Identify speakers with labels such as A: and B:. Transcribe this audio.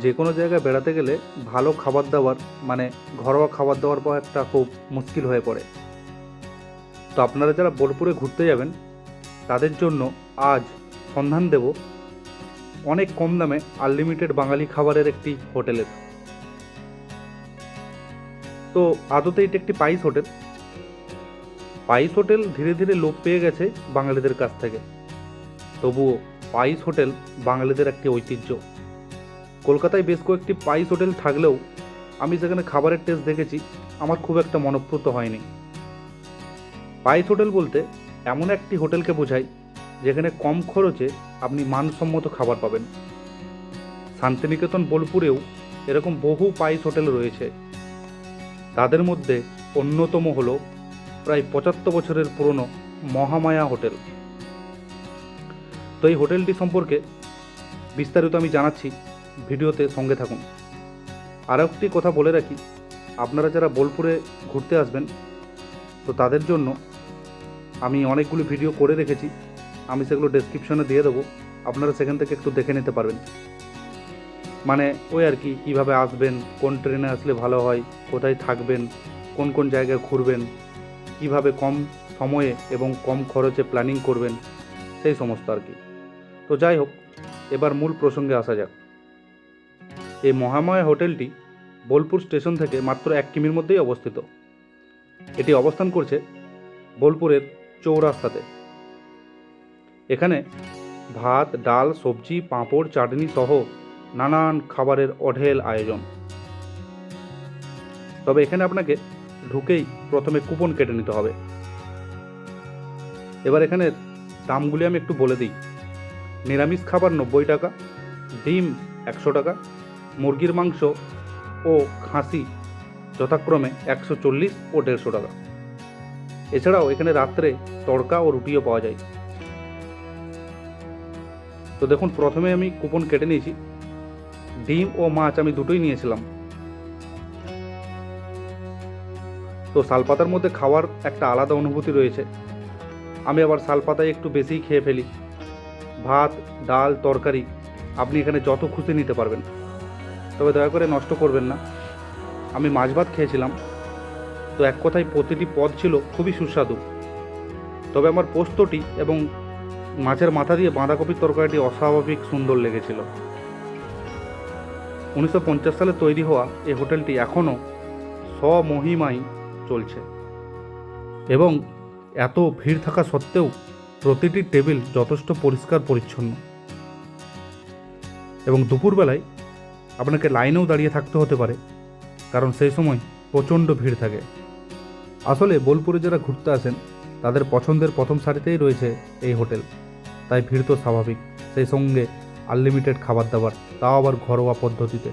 A: যে কোনো জায়গায় বেড়াতে গেলে ভালো খাবার দাবার মানে ঘরোয়া খাবার দাবার পাওয়া একটা খুব মুশকিল হয়ে পড়ে। তো আপনারা যারা বোলপুরে ঘুরতে যাবেন তাদের জন্য আজ সন্ধান দেব অনেক কম দামে আনলিমিটেড বাঙালি খাবারের একটি হোটেলের। তো আদতে এটা একটি পাইস হোটেল। পাইস হোটেল ধীরে ধীরে লোপ পেয়ে গেছে বাঙালিদের কাছ থেকে, তবুও পাইস হোটেল বাঙালিদের একটি ঐতিহ্য। কলকাতায় বেশ কয়েকটি পাইস হোটেল থাকলেও আমি সেখানে খাবারের টেস্ট দেখেছি, আমার খুব একটা মনপ্রত হয়নি। পাইস হোটেল বলতে এমন একটি হোটেলকে বোঝায় যেখানে কম খরচে আপনি মানসম্মত খাবার পাবেন। শান্তিনিকেতন বোলপুরেও এরকম বহু পাইস হোটেল রয়েছে। তাদের মধ্যে অন্যতম হলো প্রায় ৭৫ বছরের পুরনো মহামায়া হোটেল। তো এই হোটেলটি সম্পর্কে বিস্তারিত আমি জানাচ্ছি, ভিডিওতে সঙ্গে থাকুন। আরও একটি কথা বলে রাখি, আপনারা যারা বোলপুরে ঘুরতে আসবেন তো তাদের জন্য আমি অনেকগুলো ভিডিও করে রেখেছি, আমি সেগুলো ডেসক্রিপশনে দিয়ে দেবো, আপনারা সেখান থেকে একটু দেখে নিতে পারবেন। মানে ওই আর কি, কীভাবে আসবেন, কোন ট্রেনে আসলে ভালো হয়, কোথায় থাকবেন, কোন কোন জায়গায় ঘুরবেন, কিভাবে কম সময়ে এবং কম খরচে প্ল্যানিং করবেন, সেই সমস্ত আর কি। তো যাই হোক, এবার মূল প্রসঙ্গে আসা যাক। এই মহামায়া হোটেলটি বোলপুর স্টেশন থেকে মাত্র 1 কিমির মধ্যেই অবস্থিত। এটি অবস্থান করছে বোলপুরের চৌরাস্তাতে। এখানে ভাত, ডাল, সবজি, পাঁপড়, চাটনি সহ নানান খাবারের অঢেল আয়োজন। তবে এখানে আপনাকে ঢুকেই প্রথমে কুপন কেটে নিতে হবে। এবার এখানের দামগুলি আমি একটু বলে দিই। নিরামিষ খাবার 90 টাকা, ডিম 100 টাকা, মুরগির মাংস ও খাসি যথাক্রমে 140 ও 150 টাকা। এছাড়াও এখানে রাত্রে তড়কা ও রুটিও পাওয়া যায়। তো দেখুন, প্রথমে আমি কুপন কেটে নিয়েছি। ডিম ও মাছ আমি দুটোই নিয়েছিলাম। তো শালপাতার মধ্যে খাওয়ার একটা আলাদা অনুভূতি রয়েছে। আমি আবার শালপাতায় একটু বেশিই খেয়ে ফেলি। ভাত, ডাল, তরকারি আপনি এখানে যত খুশি নিতে পারবেন, তবে দয়া করে নষ্ট করবেন না। আমি মাছ ভাত খেয়েছিলাম, তো এক কথায় প্রতিটি পদ ছিল খুবই সুস্বাদু। তবে আমার পোস্তটি এবং মাছের মাথা দিয়ে বাঁধাকপির তরকারিটি অস্বাভাবিক সুন্দর লেগেছিল। 1950 সালে তৈরি হওয়া এই হোটেলটি এখনও স্বমহিমায় চলছে এবং এত ভিড় থাকা সত্ত্বেও প্রতিটি টেবিল যথেষ্ট পরিষ্কার পরিচ্ছন্ন। এবং দুপুরবেলায় আপনাকে লাইনেও দাঁড়িয়ে থাকতে হতে পারে, কারণ সেই সময় প্রচণ্ড ভিড় থাকে। আসলে বোলপুরে যারা ঘুরতে আসেন তাদের পছন্দের প্রথম সারিতেই রয়েছে এই হোটেল, তাই ভিড় তো স্বাভাবিক, সেই সঙ্গে আনলিমিটেড খাবার দাবার, তাও আবার ঘরোয়া পদ্ধতিতে।